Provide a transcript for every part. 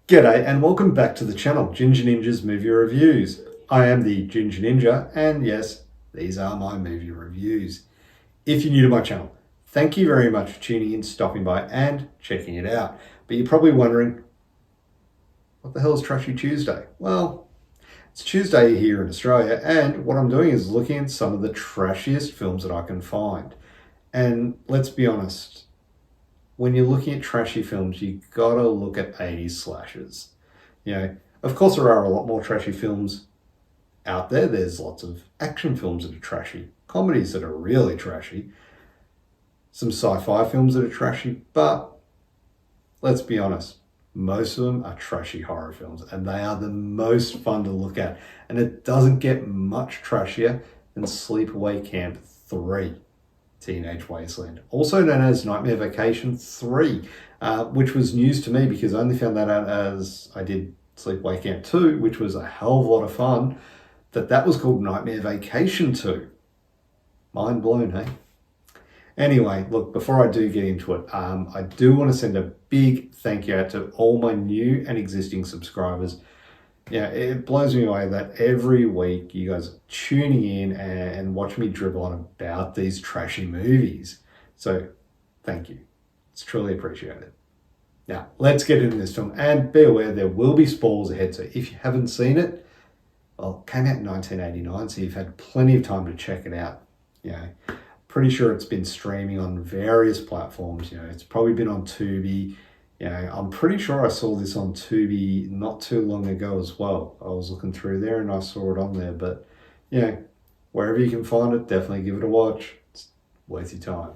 G'day and welcome back to the channel, Ginger Ninja's Movie Reviews. I am the Ginger Ninja and yes, these are my movie reviews. If you're new to my channel, thank you very much for tuning in, stopping by and checking it out. But you're probably wondering, what the hell is Trashy Tuesday? Well, it's Tuesday here in Australia and what I'm doing is looking at some of the trashiest films that I can find. And let's be honest, when you're looking at trashy films, you gotta look at 80s slashers. Of course there are a lot more trashy films out there. There's lots of action films that are trashy, comedies that are really trashy, some sci-fi films that are trashy, but let's be honest, most of them are trashy horror films and they are the most fun to look at. And it doesn't get much trashier than Sleepaway Camp 3. Teenage Wasteland, also known as Nightmare Vacation 3, which was news to me because I only found that out as I did Sleepaway Camp 2, which was a hell of a lot of fun, that was called Nightmare Vacation 2. Mind blown, hey? Anyway, look, before I do get into it, I do want to send a big thank you out to all my new and existing subscribers. Yeah, it blows me away that every week you guys are tuning in and watch me dribble on about these trashy movies. So, thank you. It's truly appreciated. Now, let's get into this film. And be aware, there will be spoilers ahead. So, if you haven't seen it, well, it came out in 1989, so you've had plenty of time to check it out. Pretty sure it's been streaming on various platforms. It's probably been on Tubi. I'm pretty sure I saw this on Tubi not too long ago as well. I was looking through there and I saw it on there. But, wherever you can find it, definitely give it a watch. It's worth your time.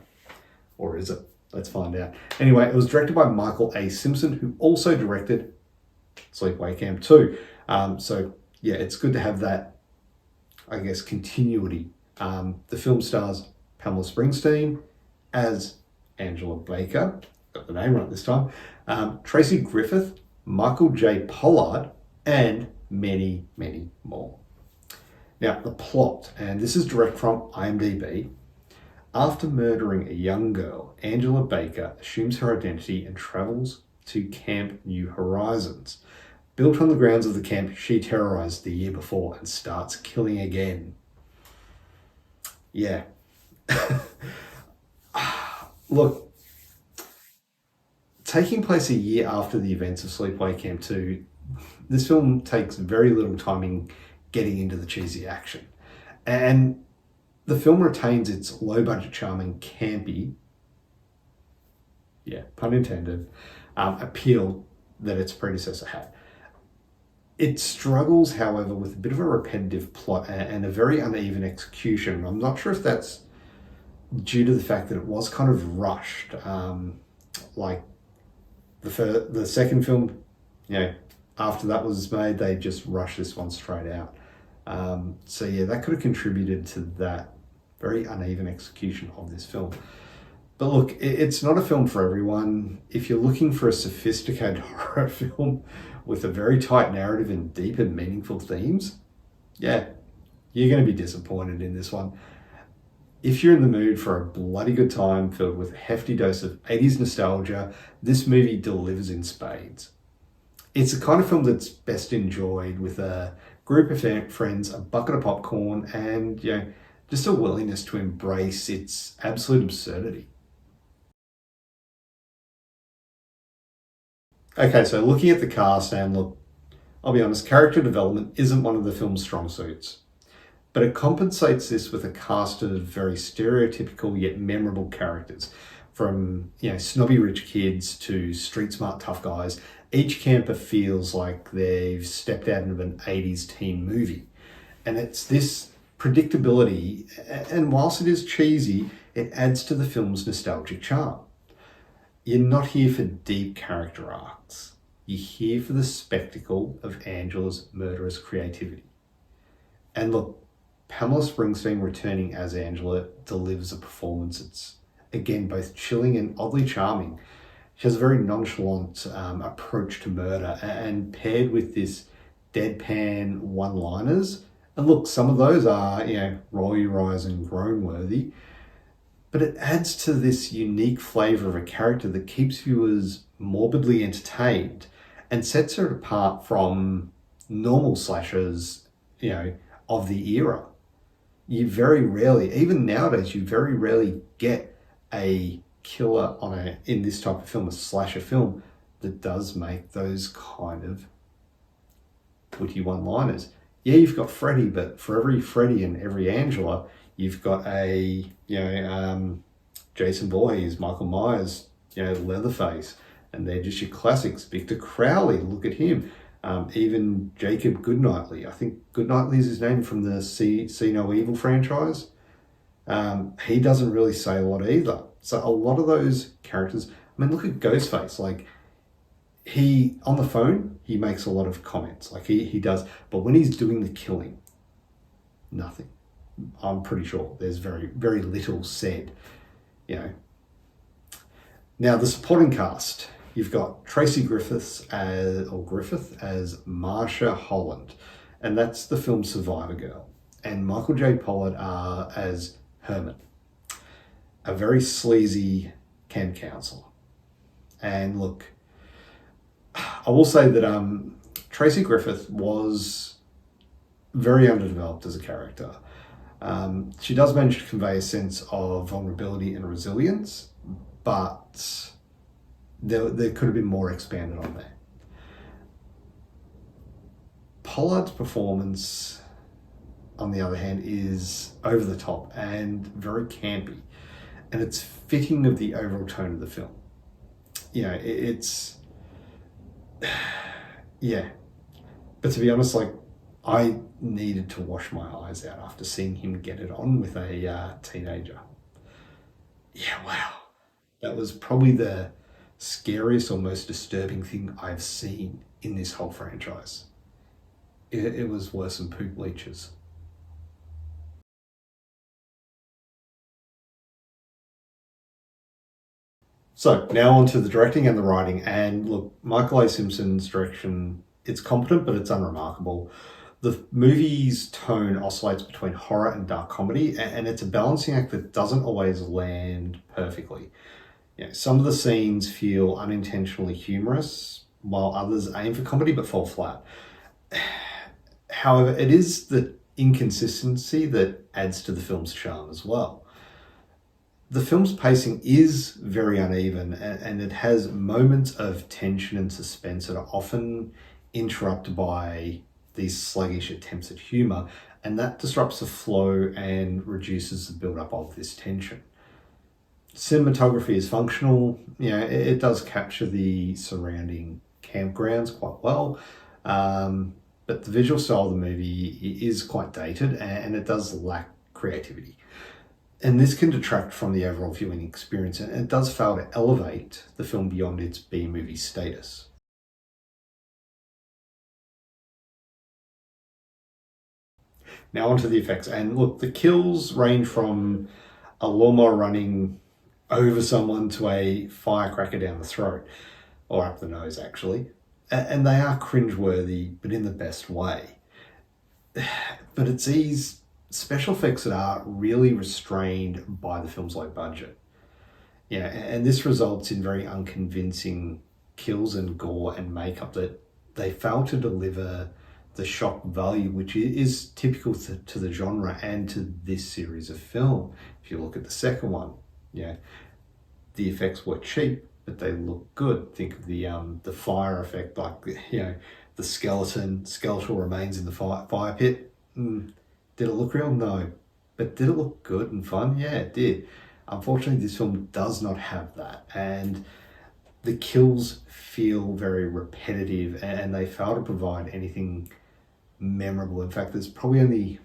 Or is it? Let's find out. Anyway, it was directed by Michael A. Simpson, who also directed Sleepaway Camp 2. It's good to have that, I guess, continuity. The film stars Pamela Springsteen as Angelabaker. Got the name right this time. Tracy Griffith, Michael J. Pollard, and many, many more. Now, the plot, and this is direct from IMDb. After murdering a young girl, Angelabaker assumes her identity and travels to Camp New Horizons. Built on the grounds of the camp she terrorized the year before and starts killing again. Yeah. Look, taking place a year after the events of Sleepaway Camp 2, this film takes very little time in getting into the cheesy action. And the film retains its low-budget charm and campy, pun intended, appeal that its predecessor had. It struggles, however, with a bit of a repetitive plot and a very uneven execution. I'm not sure if that's due to the fact that it was kind of rushed. Like the second film, after that was made, they just rushed this one straight out. That could have contributed to that very uneven execution of this film. But look, it's not a film for everyone. If you're looking for a sophisticated horror film with a very tight narrative and deep and meaningful themes, you're going to be disappointed in this one. If you're in the mood for a bloody good time filled with a hefty dose of 80s nostalgia, this movie delivers in spades. It's the kind of film that's best enjoyed with a group of friends, a bucket of popcorn, and just a willingness to embrace its absolute absurdity. Okay, so looking at the cast, and look, I'll be honest, character development isn't one of the film's strong suits. But it compensates this with a cast of very stereotypical yet memorable characters. From snobby rich kids to street smart tough guys, each camper feels like they've stepped out of an 80s teen movie. And it's this predictability, and whilst it is cheesy, it adds to the film's nostalgic charm. You're not here for deep character arcs. You're here for the spectacle of Angela's murderous creativity. And look, Pamela Springsteen returning as Angela delivers a performance that's, again, both chilling and oddly charming. She has a very nonchalant approach to murder, and paired with this deadpan one-liners. And look, some of those are, roll your eyes and groan worthy. But it adds to this unique flavour of a character that keeps viewers morbidly entertained and sets it apart from normal slashers, of the era. You very rarely, even nowadays, you very rarely get a killer in this type of film, a slasher film, that does make those kind of witty one-liners. Yeah, you've got Freddy, but for every Freddy and every Angela, you've got a Jason Voorhees, Michael Myers, Leatherface, and they're just your classics. Victor Crowley, look at him. Even Jacob Goodnightly. I think Goodnightly is his name from the See No Evil franchise. He doesn't really say a lot either. So a lot of those characters, I mean, look at Ghostface. Like, he, on the phone, he makes a lot of comments. Like, he does. But when he's doing the killing, nothing. I'm pretty sure there's very, very little said, Now, the supporting cast. You've got Tracy Griffith as Marsha Holland, and that's the film Survivor Girl, and Michael J. Pollard as Herman, a very sleazy camp counselor. And look, I will say that Tracy Griffith was very underdeveloped as a character. She does manage to convey a sense of vulnerability and resilience, but there could have been more expanded on there. Pollard's performance, on the other hand, is over the top and very campy, and it's fitting of the overall tone of the film. It's yeah. But to be honest, like, I needed to wash my eyes out after seeing him get it on with a teenager. Yeah, wow. That was probably the scariest or most disturbing thing I've seen in this whole franchise. It was worse than poop leeches. So now on to the directing and the writing. And look, Michael A. Simpson's direction, it's competent, but it's unremarkable. The movie's tone oscillates between horror and dark comedy, and it's a balancing act that doesn't always land perfectly. Some of the scenes feel unintentionally humorous, while others aim for comedy but fall flat. However, it is the inconsistency that adds to the film's charm as well. The film's pacing is very uneven, and it has moments of tension and suspense that are often interrupted by these sluggish attempts at humour, and that disrupts the flow and reduces the build-up of this tension. Cinematography is functional. It does capture the surrounding campgrounds quite well, but the visual style of the movie is quite dated, and it does lack creativity. And this can detract from the overall viewing experience, and it does fail to elevate the film beyond its B-movie status. Now onto the effects, and look, the kills range from a lawnmower running over someone to a firecracker down the throat, or up the nose actually, and they are cringeworthy, but in the best way. But it's these special effects that are really restrained by the film's low budget. And this results in very unconvincing kills and gore and makeup that they fail to deliver the shock value, which is typical to the genre and to this series of film. If you look at the second one, the effects were cheap, but they look good. Think of the fire effect, like the skeletal remains in the fire pit. Did it look real? No. But did it look good and fun? Yeah, it did. Unfortunately, this film does not have that, and the kills feel very repetitive, and they fail to provide anything memorable. In fact, there's probably only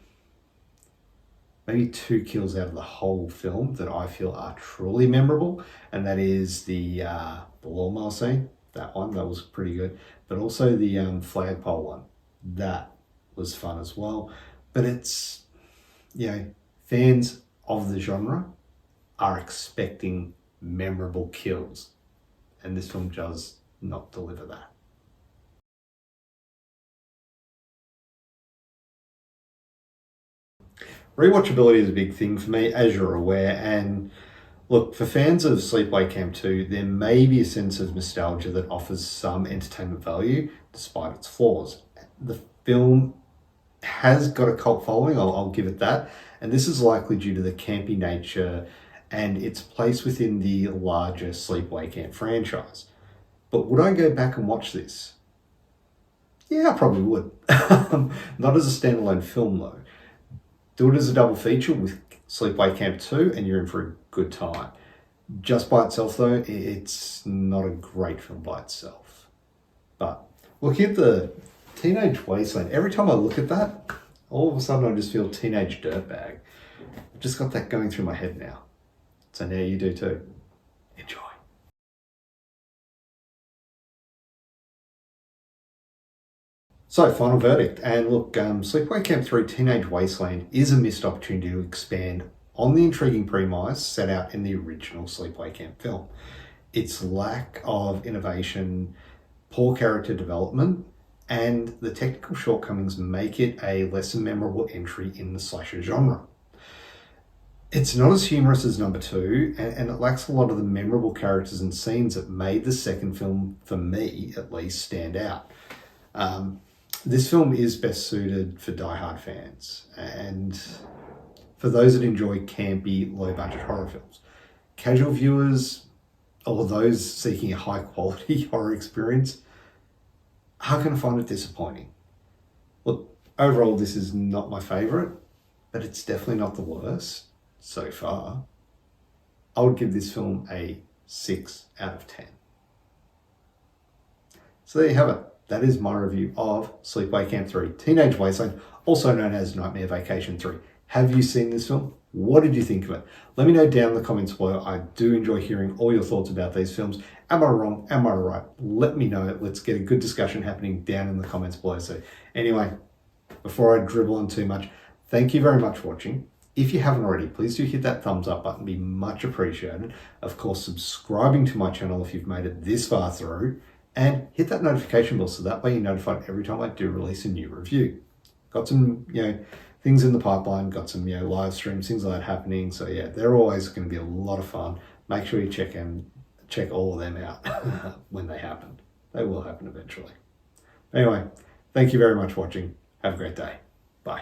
maybe 2 kills out of the whole film that I feel are truly memorable, and that is the lawnmower scene. That was pretty good, but also the flagpole one. That was fun as well. But it's, fans of the genre are expecting memorable kills, and this film does not deliver that. Rewatchability is a big thing for me, as you're aware, and Look, for fans of Sleepaway Camp 2, there may be a sense of nostalgia that offers some entertainment value despite its flaws. The film has got a cult following, I'll give it that, and this is likely due to the campy nature and its place within the larger Sleepaway Camp franchise. But would I go back and watch this? Yeah, I probably would. Not as a standalone film though. Do it as a double feature with Sleepaway Camp 2 and you're in for a good time. Just by itself though, it's not a great film by itself. But looking at the Teenage Wasteland, every time I look at that, all of a sudden I just feel teenage dirtbag. I've just got that going through my head now. So now you do too. Enjoy. So, final verdict. And look, Sleepaway Camp 3 Teenage Wasteland is a missed opportunity to expand on the intriguing premise set out in the original Sleepaway Camp film. Its lack of innovation, poor character development, and the technical shortcomings make it a less memorable entry in the slasher genre. It's not as humorous as number 2, and it lacks a lot of the memorable characters and scenes that made the second film, for me at least, stand out. This film is best suited for die-hard fans and for those that enjoy campy, low-budget horror films. Casual viewers, or those seeking a high-quality horror experience, are going to find it disappointing. Look, overall, this is not my favourite, but it's definitely not the worst so far. I would give this film a 6 out of 10. So there you have it. That is my review of Sleepaway Camp 3 Teenage Wasteland, also known as Nightmare Vacation 3. Have you seen this film? What did you think of it? Let me know down in the comments below. I do enjoy hearing all your thoughts about these films. Am I wrong? Am I right? Let me know. Let's get a good discussion happening down in the comments below. So anyway, before I dribble on too much, thank you very much for watching. If you haven't already, please do hit that thumbs up button. Be much appreciated. Of course, subscribing to my channel if you've made it this far through. And hit that notification bell so that way you're notified every time I do release a new review. Got some, things in the pipeline, got some, live streams, things like that happening. So yeah, they're always going to be a lot of fun. Make sure you check all of them out when they happen. They will happen eventually. Anyway, thank you very much for watching. Have a great day. Bye.